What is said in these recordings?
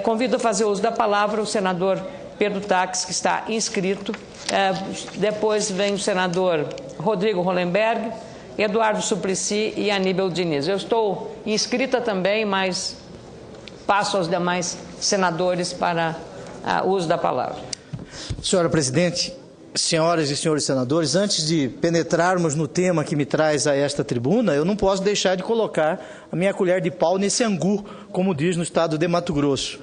Convido a fazer uso da palavra o senador Pedro Taques, que está inscrito. Depois vem o senador Rodrigo Hollenberg, Eduardo Suplicy e Aníbal Diniz. Eu estou inscrita também, mas passo aos demais senadores para o uso da palavra. Senhora Presidente, senhoras e senhores senadores, antes de penetrarmos no tema que me traz a esta tribuna, eu não posso deixar de colocar a minha colher de pau nesse angu, como diz no estado de Mato Grosso.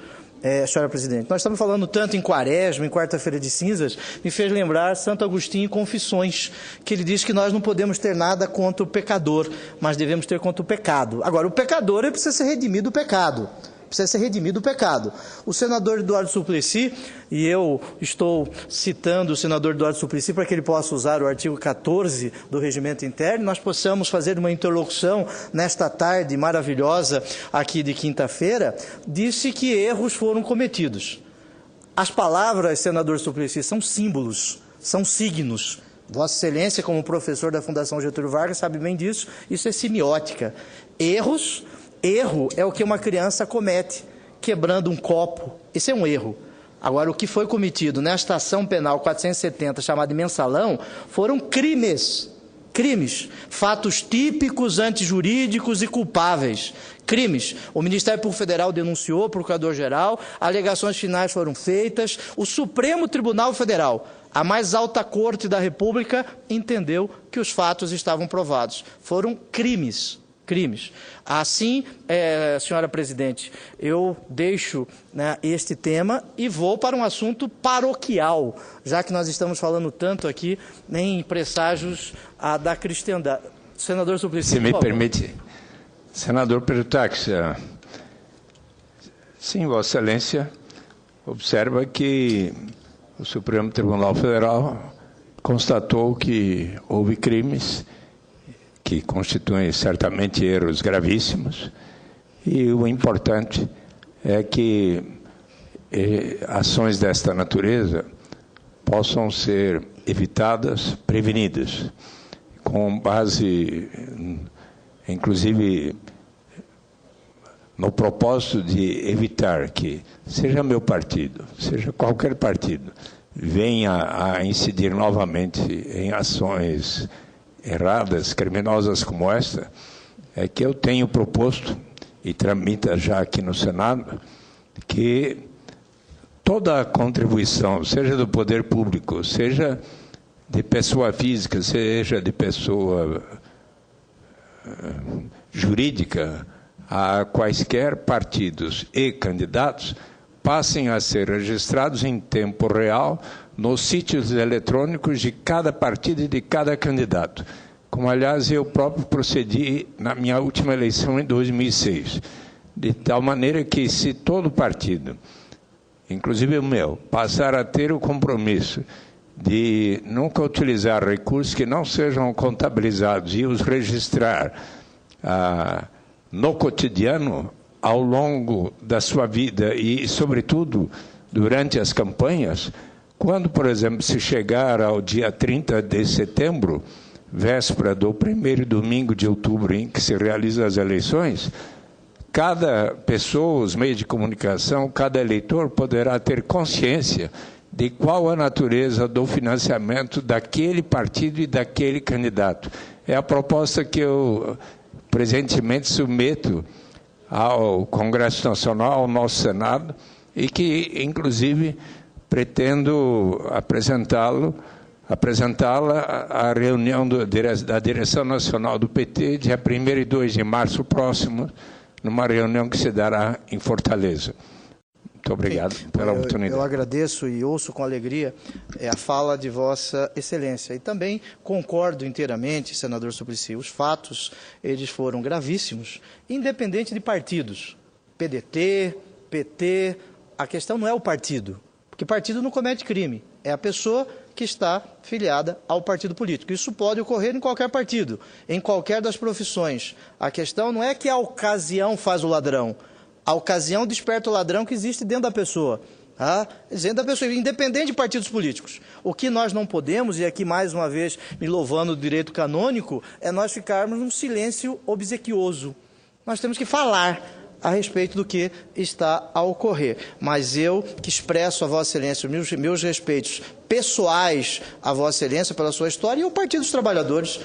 Senhora Presidente, nós estamos falando tanto em Quaresma, em Quarta-feira de Cinzas, me fez lembrar Santo Agostinho em Confissões, que ele diz que nós não podemos ter nada contra o pecador, mas devemos ter contra o pecado. Agora, o pecador ele precisa ser redimido do pecado. Precisa ser redimido o pecado. O senador Eduardo Suplicy, e eu estou citando o senador Eduardo Suplicy para que ele possa usar o artigo 14 do Regimento Interno, nós possamos fazer uma interlocução nesta tarde maravilhosa aqui de quinta-feira, disse que erros foram cometidos. As palavras, senador Suplicy, são símbolos, são signos. Vossa Excelência, como professor da Fundação Getúlio Vargas, sabe bem disso, isso é semiótica. Erro é o que uma criança comete, quebrando um copo. Isso é um erro. Agora, o que foi cometido nesta ação penal 470, chamada de mensalão, foram crimes. Fatos típicos, antijurídicos e culpáveis. Crimes. O Ministério Público Federal denunciou o Procurador-Geral, alegações finais foram feitas, o Supremo Tribunal Federal, a mais alta corte da República, entendeu que os fatos estavam provados. Foram crimes. Assim, senhora Presidente, eu deixo este tema e vou para um assunto paroquial, já que nós estamos falando tanto aqui em presságios da cristandade. Senador Suplicy, se me permite, senador Pedro Taques, sim, Vossa Excelência observa que o Supremo Tribunal Federal constatou que houve crimes que constituem certamente erros gravíssimos, e o importante é que ações desta natureza possam ser evitadas, prevenidas, com base, inclusive, no propósito de evitar que, seja meu partido, seja qualquer partido, venha a incidir novamente em ações erradas, criminosas como esta, é que eu tenho proposto, e tramita já aqui no Senado, que toda a contribuição, seja do poder público, seja de pessoa física, seja de pessoa jurídica, a quaisquer partidos e candidatos, passem a ser registrados em tempo real nos sítios eletrônicos de cada partido e de cada candidato, como, aliás, eu próprio procedi na minha última eleição em 2006, de tal maneira que, se todo partido, inclusive o meu, passar a ter o compromisso de nunca utilizar recursos que não sejam contabilizados e os registrar no cotidiano, ao longo da sua vida e, sobretudo, durante as campanhas, quando, por exemplo, se chegar ao dia 30 de setembro, véspera do primeiro domingo de outubro em que se realizam as eleições, cada pessoa, os meios de comunicação, cada eleitor poderá ter consciência de qual a natureza do financiamento daquele partido e daquele candidato. É a proposta que eu presentemente submeto ao Congresso Nacional, ao nosso Senado, e que, inclusive, pretendo apresentá-la à reunião da Direção Nacional do PT, dia 1º e 2 de março próximo, numa reunião que se dará em Fortaleza. Muito obrigado pela oportunidade. Eu agradeço e ouço com alegria a fala de Vossa Excelência. E também concordo inteiramente, senador Suplicy, os fatos, eles foram gravíssimos, independente de partidos. PDT, PT, a questão não é o partido, porque partido não comete crime, é a pessoa que está filiada ao partido político. Isso pode ocorrer em qualquer partido, em qualquer das profissões. A questão não é que a ocasião faz o ladrão, a ocasião desperta o ladrão que existe dentro da pessoa. Dentro da pessoa, independente de partidos políticos. O que nós não podemos, e aqui mais uma vez me louvando do direito canônico, é nós ficarmos num silêncio obsequioso. Nós temos que falar. a respeito do que está a ocorrer. Mas eu que expresso a Vossa Excelência meus respeitos pessoais a Vossa Excelência pela sua história, e o Partido dos Trabalhadores,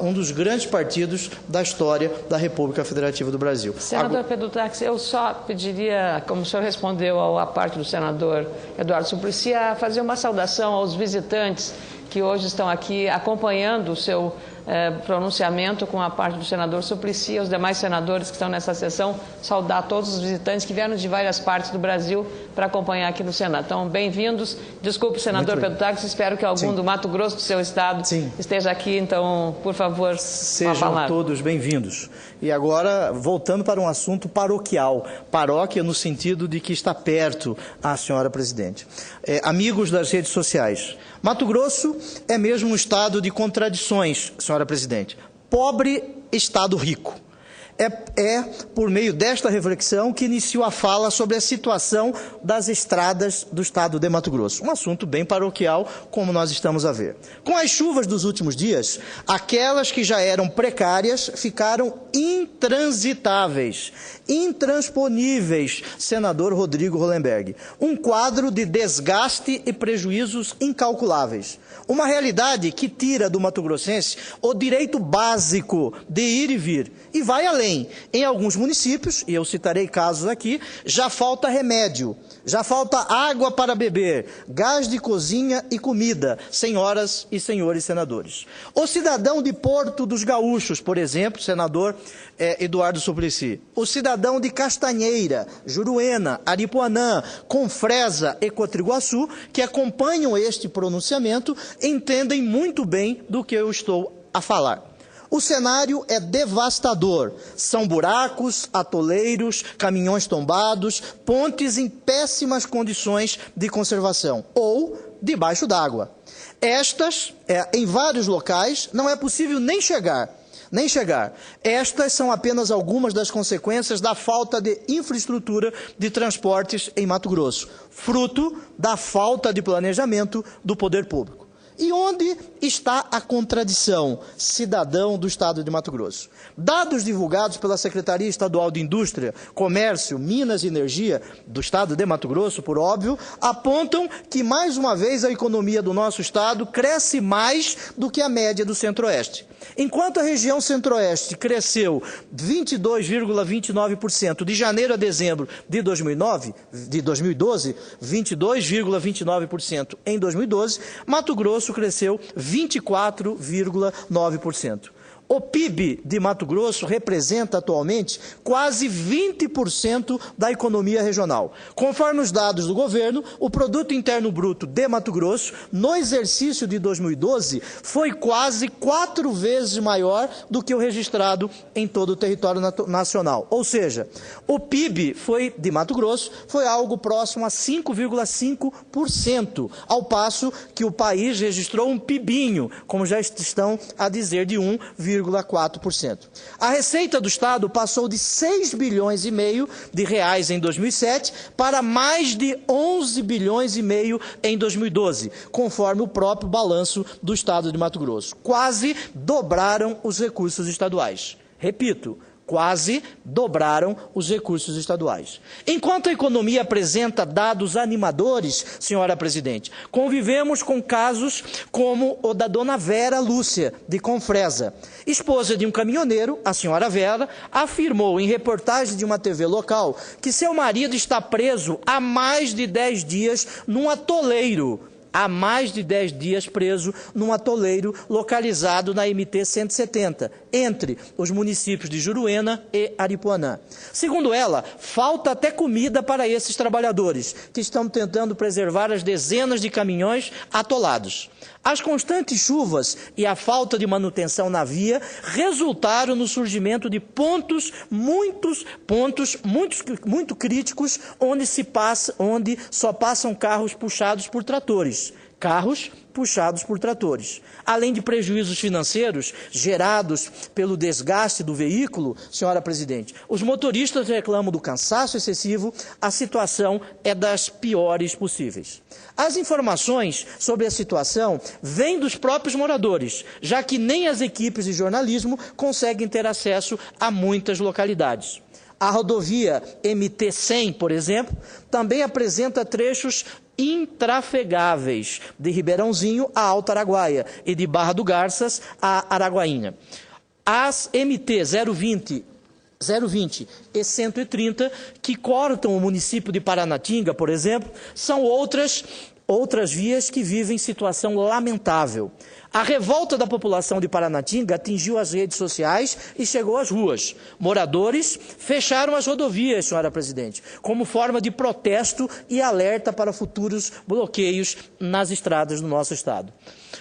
um dos grandes partidos da história da República Federativa do Brasil. Senador Pedro Tax, eu só pediria, como o senhor respondeu à parte do senador Eduardo Suplicy, a fazer uma saudação aos visitantes que hoje estão aqui acompanhando o seu pronunciamento com a parte do senador Suplicy, aos demais senadores que estão nessa sessão, saudar todos os visitantes que vieram de várias partes do Brasil para acompanhar aqui no Senado. Então, bem-vindos. Desculpe, senador Pedro Tax, espero que algum do Mato Grosso do seu estado esteja aqui, então, por favor, sejam todos bem-vindos. E agora, voltando para um assunto paroquial, paróquia no sentido de que está perto a senhora presidente. Amigos das redes sociais, Mato Grosso é mesmo um estado de contradições, senhora presidente. Pobre, estado rico. É por meio desta reflexão que inicio a fala sobre a situação das estradas do estado de Mato Grosso. Um assunto bem paroquial, como nós estamos a ver. Com as chuvas dos últimos dias, aquelas que já eram precárias ficaram intransitáveis, intransponíveis, senador Rodrigo Hollenberg. Um quadro de desgaste e prejuízos incalculáveis. Uma realidade que tira do mato-grossense o direito básico de ir e vir. E vai além. Em alguns municípios, e eu citarei casos aqui, já falta remédio, já falta água para beber, gás de cozinha e comida, senhoras e senhores senadores. O cidadão de Porto dos Gaúchos, por exemplo, senador Eduardo Suplicy. O cidadão de Castanheira, Juruena, Aripuanã, Confresa e Cotriguaçu, que acompanham este pronunciamento, entendem muito bem do que eu estou a falar. O cenário é devastador. São buracos, atoleiros, caminhões tombados, pontes em péssimas condições de conservação ou debaixo d'água. Estas, em vários locais, não é possível nem chegar. Estas são apenas algumas das consequências da falta de infraestrutura de transportes em Mato Grosso, fruto da falta de planejamento do poder público. E onde está a contradição, cidadão do estado de Mato Grosso? Dados divulgados pela Secretaria Estadual de Indústria, Comércio, Minas e Energia do estado de Mato Grosso, por óbvio, apontam que, mais uma vez, a economia do nosso estado cresce mais do que a média do Centro-Oeste. Enquanto a região Centro-Oeste cresceu 22,29% de janeiro a dezembro de 2012, 22,29% em 2012, Mato Grosso cresceu 24,9%. O PIB de Mato Grosso representa atualmente quase 20% da economia regional. Conforme os dados do governo, o Produto Interno Bruto de Mato Grosso, no exercício de 2012, foi quase 4 vezes maior do que o registrado em todo o território nacional. Ou seja, o PIB de Mato Grosso foi algo próximo a 5,5%, ao passo que o país registrou um PIBinho, como já estão a dizer, de 1,4%. A receita do Estado passou de 6 bilhões e meio de reais em 2007 para mais de 11 bilhões e meio em 2012, conforme o próprio balanço do Estado de Mato Grosso. Quase dobraram os recursos estaduais. Repito, quase dobraram os recursos estaduais. Enquanto a economia apresenta dados animadores, senhora presidente, convivemos com casos como o da dona Vera Lúcia, de Confresa. Esposa de um caminhoneiro, a senhora Vera, afirmou em reportagem de uma TV local que seu marido está preso há mais de 10 dias num atoleiro. Há mais de 10 dias preso num atoleiro localizado na MT 170, entre os municípios de Juruena e Aripuanã. Segundo ela, falta até comida para esses trabalhadores, que estão tentando preservar as dezenas de caminhões atolados. As constantes chuvas e a falta de manutenção na via resultaram no surgimento de pontos muito críticos onde só passam carros puxados por tratores. Além de prejuízos financeiros gerados pelo desgaste do veículo, senhora presidente, os motoristas reclamam do cansaço excessivo, a situação é das piores possíveis. As informações sobre a situação vêm dos próprios moradores, já que nem as equipes de jornalismo conseguem ter acesso a muitas localidades. A rodovia MT-100, por exemplo, também apresenta trechos intrafegáveis de Ribeirãozinho a Alto Araguaia e de Barra do Garças a Araguaína. As MT 020 e 130, que cortam o município de Paranatinga, por exemplo, são outras vias que vivem situação lamentável. A revolta da população de Paranatinga atingiu as redes sociais e chegou às ruas. Moradores fecharam as rodovias, senhora presidente, como forma de protesto e alerta para futuros bloqueios nas estradas do nosso estado.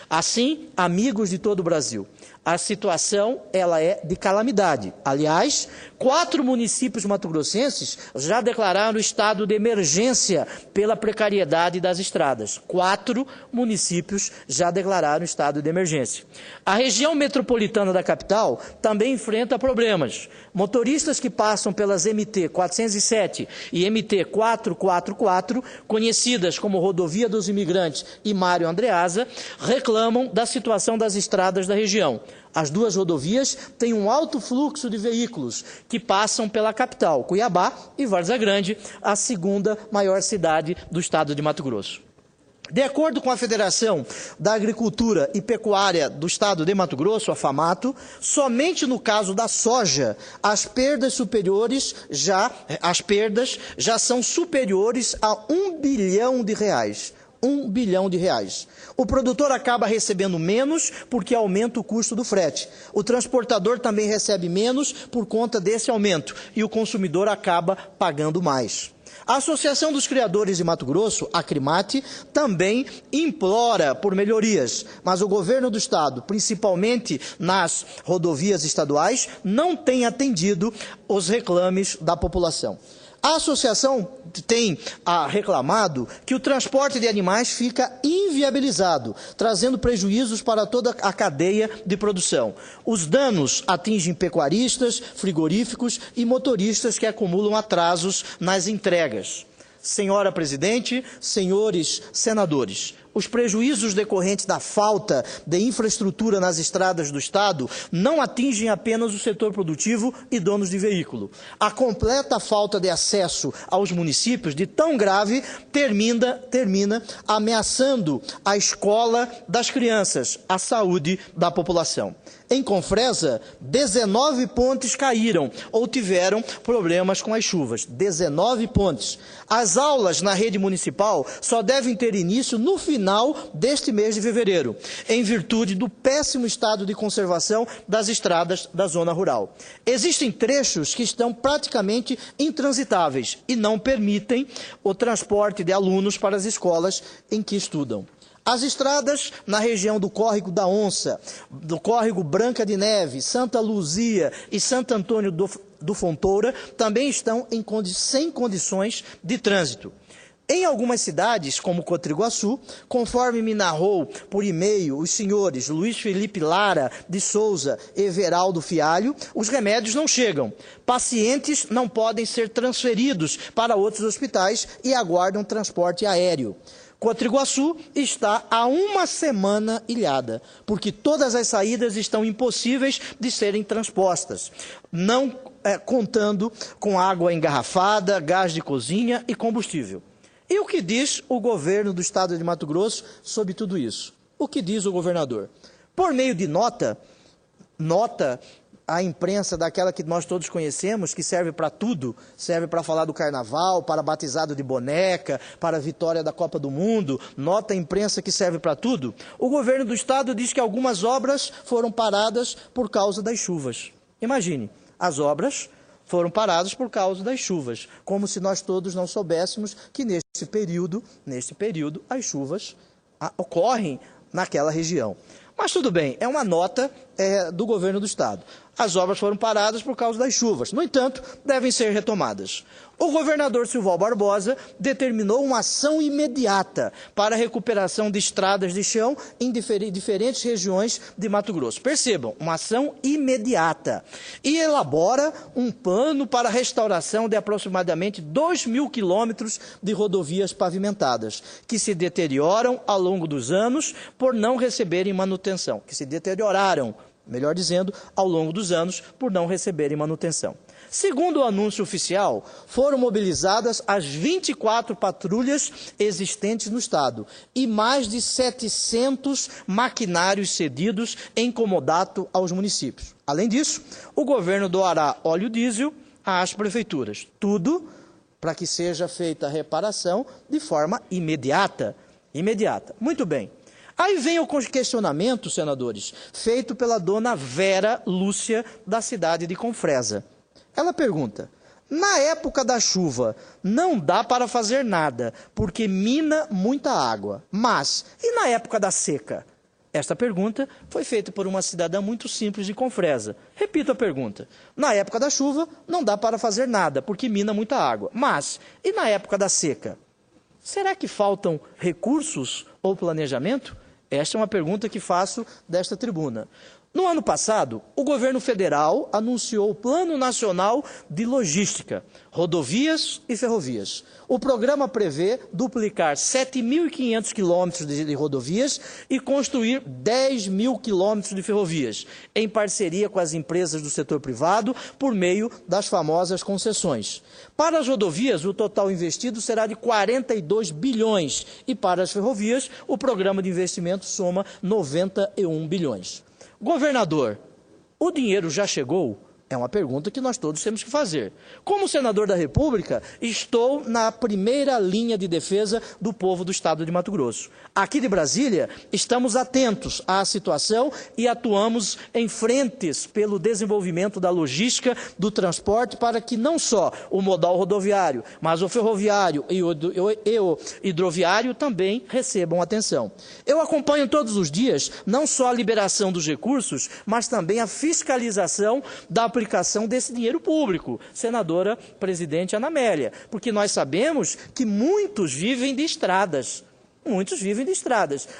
Assim, amigos de todo o Brasil, a situação ela é de calamidade. Aliás, 4 municípios mato-grossenses já declararam estado de emergência pela precariedade das estradas. 4 municípios já declararam estado de emergência. A região metropolitana da capital também enfrenta problemas. Motoristas que passam pelas MT 407 e MT 444, conhecidas como Rodovia dos Imigrantes e Mário Andreasa, reclamam da situação das estradas da região. As duas rodovias têm um alto fluxo de veículos que passam pela capital, Cuiabá, e Várzea Grande, a segunda maior cidade do estado de Mato Grosso. De acordo com a Federação da Agricultura e Pecuária do Estado de Mato Grosso, a FAMATO, somente no caso da soja, as perdas já são superiores a R$1 bilhão. R$1 bilhão. O produtor acaba recebendo menos porque aumenta o custo do frete. O transportador também recebe menos por conta desse aumento e o consumidor acaba pagando mais. A Associação dos Criadores de Mato Grosso, a Acrimate, também implora por melhorias, mas o governo do estado, principalmente nas rodovias estaduais, não tem atendido os reclames da população. A associação tem reclamado que o transporte de animais fica inviabilizado, trazendo prejuízos para toda a cadeia de produção. Os danos atingem pecuaristas, frigoríficos e motoristas que acumulam atrasos nas entregas. Senhora presidente, senhores senadores, os prejuízos decorrentes da falta de infraestrutura nas estradas do estado não atingem apenas o setor produtivo e donos de veículo. A completa falta de acesso aos municípios, de tão grave, termina ameaçando a escola das crianças, a saúde da população. Em Confresa, 19 pontes caíram ou tiveram problemas com as chuvas. 19 pontes. As aulas na rede municipal só devem ter início no final deste mês de fevereiro, em virtude do péssimo estado de conservação das estradas da zona rural. Existem trechos que estão praticamente intransitáveis e não permitem o transporte de alunos para as escolas em que estudam. As estradas na região do Córrego da Onça, do Córrego Branca de Neve, Santa Luzia e Santo Antônio do Fontoura também estão sem condições de trânsito. Em algumas cidades, como Cotriguaçu, conforme me narrou por e-mail os senhores Luiz Felipe Lara de Souza e Everaldo Fialho, os remédios não chegam. Pacientes não podem ser transferidos para outros hospitais e aguardam transporte aéreo. Cotriguaçu está há uma semana ilhada, porque todas as saídas estão impossíveis de serem transpostas, não contando com água engarrafada, gás de cozinha e combustível. E o que diz o governo do estado de Mato Grosso sobre tudo isso? O que diz o governador? Por meio de nota a imprensa daquela que nós todos conhecemos, que serve para tudo, serve para falar do carnaval, para batizado de boneca, para a vitória da Copa do Mundo, nota a imprensa que serve para tudo. O governo do estado diz que algumas obras foram paradas por causa das chuvas. Imagine, as obras foram paradas por causa das chuvas, como se nós todos não soubéssemos que neste período, as chuvas ocorrem naquela região. Mas tudo bem, é uma nota do governo do estado. As obras foram paradas por causa das chuvas. No entanto, devem ser retomadas. O governador Silval Barbosa determinou uma ação imediata para a recuperação de estradas de chão em diferentes regiões de Mato Grosso. Percebam, uma ação imediata. E elabora um plano para a restauração de aproximadamente 2.000 quilômetros de rodovias pavimentadas, que se deterioram ao longo dos anos por não receberem manutenção, que se deterioraram, melhor dizendo, ao longo dos anos, por não receberem manutenção. Segundo o anúncio oficial, foram mobilizadas as 24 patrulhas existentes no estado e mais de 700 maquinários cedidos em comodato aos municípios. Além disso, o governo doará óleo diesel às prefeituras. Tudo para que seja feita a reparação de forma imediata. Muito bem. Aí vem o questionamento, senadores, feito pela dona Vera Lúcia, da cidade de Confresa. Ela pergunta: na época da chuva, não dá para fazer nada, porque mina muita água. Mas, e na época da seca? Esta pergunta foi feita por uma cidadã muito simples de Confresa. Repito a pergunta. Na época da chuva, não dá para fazer nada, porque mina muita água. Mas, e na época da seca? Será que faltam recursos ou planejamento? Esta é uma pergunta que faço desta tribuna. No ano passado, o governo federal anunciou o Plano Nacional de Logística, Rodovias e Ferrovias. O programa prevê duplicar 7.500 quilômetros de rodovias e construir 10.000 quilômetros de ferrovias, em parceria com as empresas do setor privado, por meio das famosas concessões. Para as rodovias, o total investido será de 42 bilhões e para as ferrovias, o programa de investimento soma 91 bilhões. Governador, o dinheiro já chegou? É uma pergunta que nós todos temos que fazer. Como senador da República, estou na primeira linha de defesa do povo do estado de Mato Grosso. Aqui de Brasília, estamos atentos à situação e atuamos em frentes pelo desenvolvimento da logística do transporte para que não só o modal rodoviário, mas o ferroviário e o hidroviário também recebam atenção. Eu acompanho todos os dias não só a liberação dos recursos, mas também a fiscalização da aplicação desse dinheiro público, senadora presidente Ana Amélia, porque nós sabemos que muitos vivem de estradas.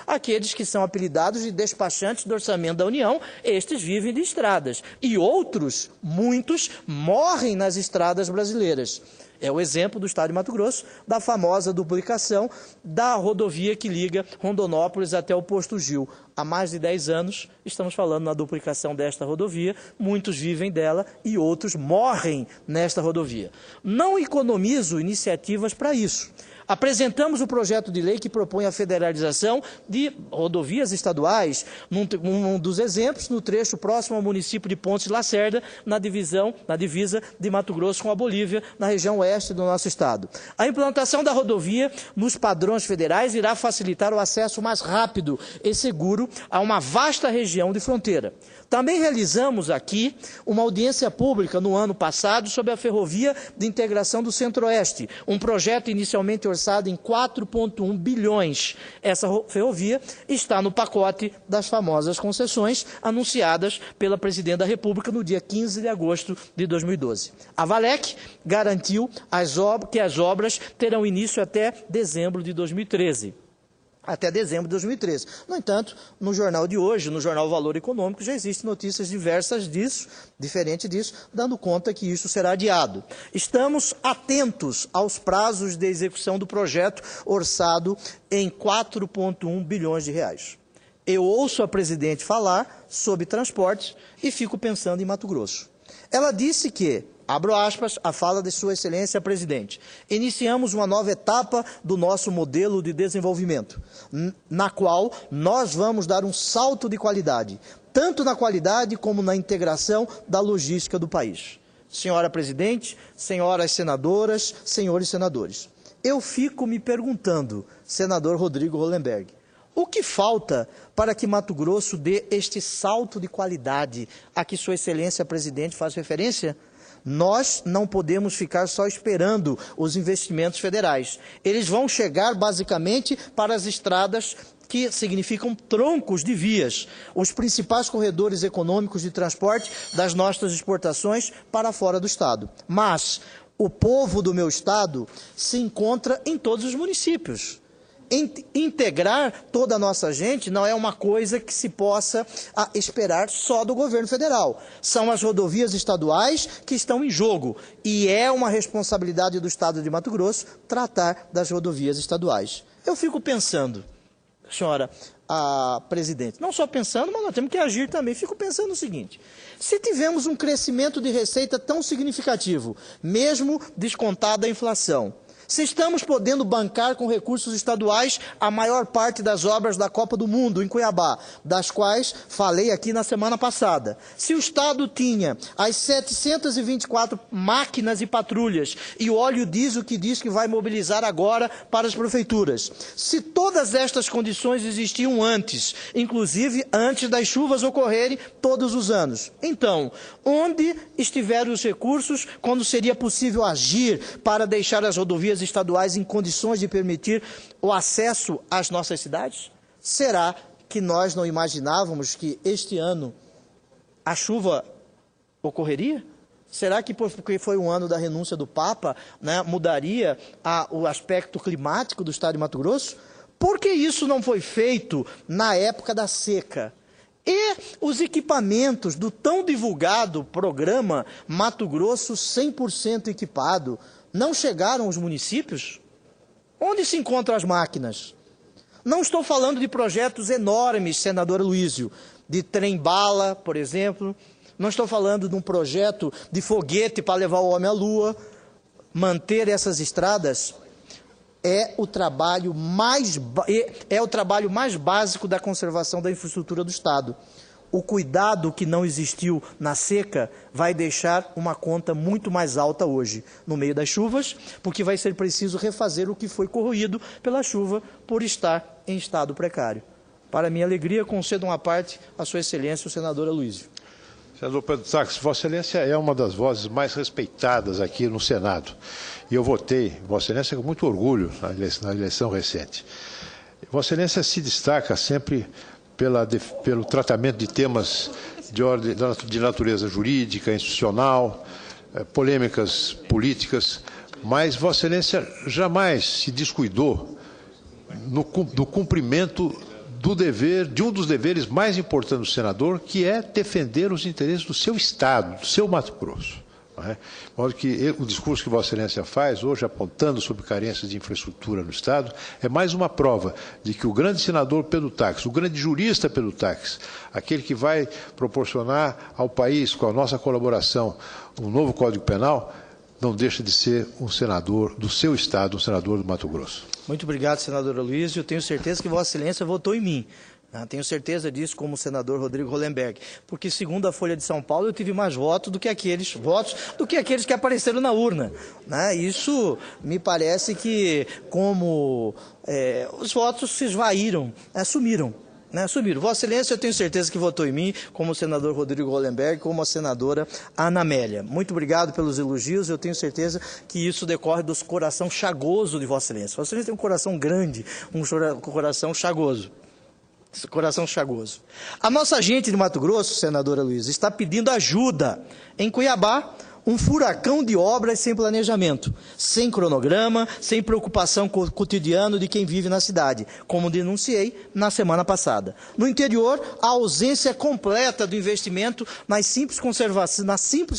Aqueles que são apelidados de despachantes do orçamento da União, estes vivem de estradas. E outros, muitos, morrem nas estradas brasileiras. É o exemplo do estado de Mato Grosso, da famosa duplicação da rodovia que liga Rondonópolis até o posto Gil. Há mais de 10 anos estamos falando na duplicação desta rodovia, muitos vivem dela e outros morrem nesta rodovia. Não economizo iniciativas para isso. Apresentamos o projeto de lei que propõe a federalização de rodovias estaduais, um dos exemplos, no trecho próximo ao município de Pontes Lacerda, na divisa de Mato Grosso com a Bolívia, na região oeste do nosso estado. A implantação da rodovia nos padrões federais irá facilitar o acesso mais rápido e seguro a uma vasta região de fronteira. Também realizamos aqui uma audiência pública no ano passado sobre a Ferrovia de Integração do Centro-Oeste, um projeto inicialmente orçado em 4,1 bilhões. Essa ferrovia está no pacote das famosas concessões anunciadas pela Presidente da República no dia 15 de agosto de 2012. A Valec garantiu que as obras terão início até dezembro de 2013. No entanto, no jornal de hoje, no jornal Valor Econômico, já existem notícias diferente disso, dando conta que isso será adiado. Estamos atentos aos prazos de execução do projeto orçado em 4,1 bilhões de reais. Eu ouço a presidente falar sobre transportes e fico pensando em Mato Grosso. Ela disse que, abro aspas, a fala de Sua Excelência a Presidente, iniciamos uma nova etapa do nosso modelo de desenvolvimento, na qual nós vamos dar um salto de qualidade, tanto na qualidade como na integração da logística do país. Senhora Presidente, senhoras senadoras, senhores senadores, eu fico me perguntando, senador Rodrigo Hollenberg, o que falta para que Mato Grosso dê este salto de qualidade a que Sua Excelência a Presidente faz referência? Nós não podemos ficar só esperando os investimentos federais. Eles vão chegar basicamente para as estradas que significam troncos de vias, os principais corredores econômicos de transporte das nossas exportações para fora do estado. Mas o povo do meu estado se encontra em todos os municípios. Integrar toda a nossa gente não é uma coisa que se possa esperar só do governo federal. São as rodovias estaduais que estão em jogo e é uma responsabilidade do estado de Mato Grosso tratar das rodovias estaduais. Eu fico pensando, senhora, presidente. Não só pensando, mas nós temos que agir também. Fico pensando o seguinte: se tivemos um crescimento de receita tão significativo, mesmo descontada a inflação, se estamos podendo bancar com recursos estaduais a maior parte das obras da Copa do Mundo em Cuiabá, das quais falei aqui na semana passada. Se o Estado tinha as 724 máquinas e patrulhas e o óleo diesel que diz que vai mobilizar agora para as prefeituras, se todas estas condições existiam antes, inclusive antes das chuvas ocorrerem todos os anos, então, onde estiveram os recursos quando seria possível agir para deixar as rodovias estaduais em condições de permitir o acesso às nossas cidades? Será que nós não imaginávamos que este ano a chuva ocorreria? Será que porque foi um ano da renúncia do Papa, né, mudaria o aspecto climático do estado de Mato Grosso? Por que isso não foi feito na época da seca? E os equipamentos do tão divulgado programa Mato Grosso 100% equipado não chegaram aos municípios? Onde se encontram as máquinas? Não estou falando de projetos enormes, senador Aloysio, de trem-bala, por exemplo. Não estou falando de um projeto de foguete para levar o homem à lua. Manter essas estradas é o trabalho mais básico da conservação da infraestrutura do Estado. O cuidado que não existiu na seca vai deixar uma conta muito mais alta hoje, no meio das chuvas, porque vai ser preciso refazer o que foi corroído pela chuva por estar em estado precário. Para minha alegria, concedo uma parte à Sua Excelência, o senador Aloysio. Senador Pedro Taques, Vossa Excelência é uma das vozes mais respeitadas aqui no Senado. E eu votei, Vossa Excelência, com muito orgulho na eleição recente. Vossa Excelência se destaca sempre pelo tratamento de temas de natureza jurídica, institucional, polêmicas políticas, mas Vossa Excelência jamais se descuidou do cumprimento de um dos deveres mais importantes do senador, que é defender os interesses do seu Estado, do seu Mato Grosso. De modo que o discurso que Vossa Excelência faz hoje, apontando sobre carências de infraestrutura no Estado, é mais uma prova de que o grande senador Pedro Taques, o grande jurista Pedro Taques, aquele que vai proporcionar ao país, com a nossa colaboração, um novo Código Penal, não deixa de ser um senador do seu Estado, um senador do Mato Grosso. Muito obrigado, senador Aloysio. Eu tenho certeza que Vossa Excelência votou em mim. Tenho certeza disso como o senador Rodrigo Hollenberg, porque segundo a Folha de São Paulo eu tive mais votos do que aqueles que apareceram na urna. Isso me parece que os votos se esvaíram, sumiram. Vossa Excelência, eu tenho certeza que votou em mim, como o senador Rodrigo Hollenberg, como a senadora Ana Amélia. Muito obrigado pelos elogios, eu tenho certeza que isso decorre do coração chagoso de Vossa Excelência. Vossa Excelência tem um coração grande, um coração chagoso. Coração chagoso. A nossa gente de Mato Grosso, senadora Luísa, está pedindo ajuda. Em Cuiabá, um furacão de obras sem planejamento, sem cronograma, sem preocupação com o cotidiano de quem vive na cidade, como denunciei na semana passada. No interior, a ausência completa do investimento na simples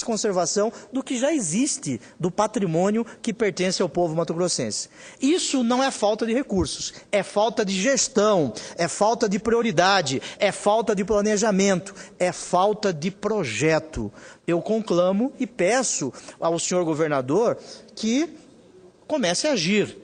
conservação do que já existe, do patrimônio que pertence ao povo mato-grossense. Isso não é falta de recursos, é falta de gestão, é falta de prioridade, é falta de planejamento, é falta de projeto. Eu conclamo e peço ao senhor governador que comece a agir.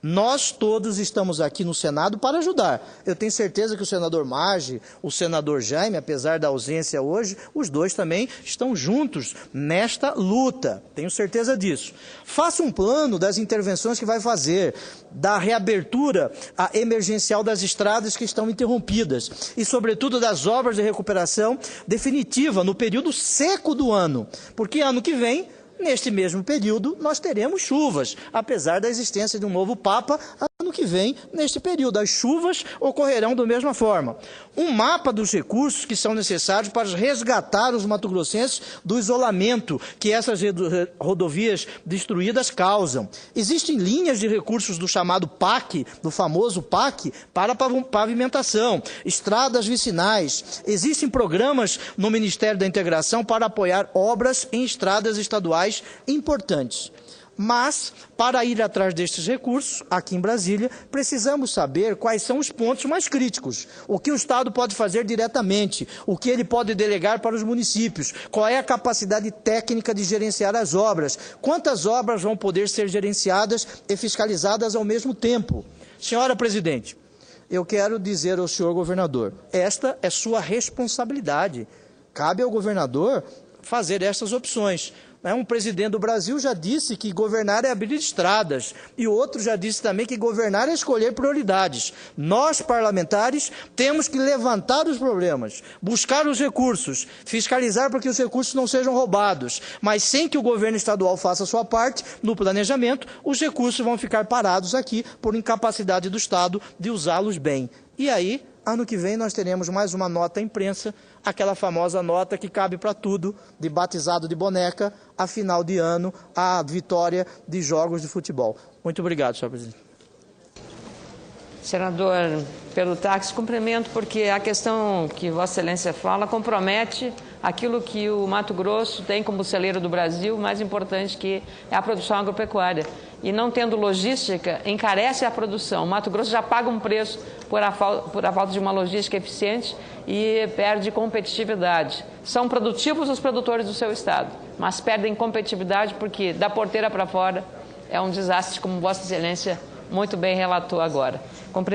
Nós todos estamos aqui no Senado para ajudar. Eu tenho certeza que o senador Maggi, o senador Jaime, apesar da ausência hoje, os dois também estão juntos nesta luta. Tenho certeza disso. Faça um plano das intervenções que vai fazer, da reabertura emergencial das estradas que estão interrompidas e, sobretudo, das obras de recuperação definitiva no período seco do ano, porque ano que vem, neste mesmo período, nós teremos chuvas, apesar da existência de um novo Papa, ano que vem, neste período. As chuvas ocorrerão da mesma forma. Um mapa dos recursos que são necessários para resgatar os mato-grossenses do isolamento que essas rodovias destruídas causam. Existem linhas de recursos do chamado PAC, do famoso PAC, para pavimentação, estradas vicinais. Existem programas no Ministério da Integração para apoiar obras em estradas estaduais importantes. Mas, para ir atrás destes recursos, aqui em Brasília, precisamos saber quais são os pontos mais críticos. O que o Estado pode fazer diretamente, o que ele pode delegar para os municípios, qual é a capacidade técnica de gerenciar as obras, quantas obras vão poder ser gerenciadas e fiscalizadas ao mesmo tempo. Senhora Presidente, eu quero dizer ao senhor governador, esta é sua responsabilidade. Cabe ao governador fazer essas opções. Um presidente do Brasil já disse que governar é abrir estradas, e outro já disse também que governar é escolher prioridades. Nós, parlamentares, temos que levantar os problemas, buscar os recursos, fiscalizar para que os recursos não sejam roubados, mas sem que o governo estadual faça a sua parte no planejamento, os recursos vão ficar parados aqui por incapacidade do Estado de usá-los bem. E aí, ano que vem, nós teremos mais uma nota à imprensa, aquela famosa nota que cabe para tudo, de batizado de boneca, a final de ano, a vitória de jogos de futebol. Muito obrigado, senhor presidente. Senador Pedro Taques, cumprimento porque a questão que Vossa Excelência fala compromete aquilo que o Mato Grosso tem como celeiro do Brasil, mais importante, que é a produção agropecuária. E não tendo logística, encarece a produção. O Mato Grosso já paga um preço por a falta de uma logística eficiente e perde competitividade. São produtivos os produtores do seu estado, mas perdem competitividade porque da porteira para fora é um desastre, como Vossa Excelência muito bem relatou agora.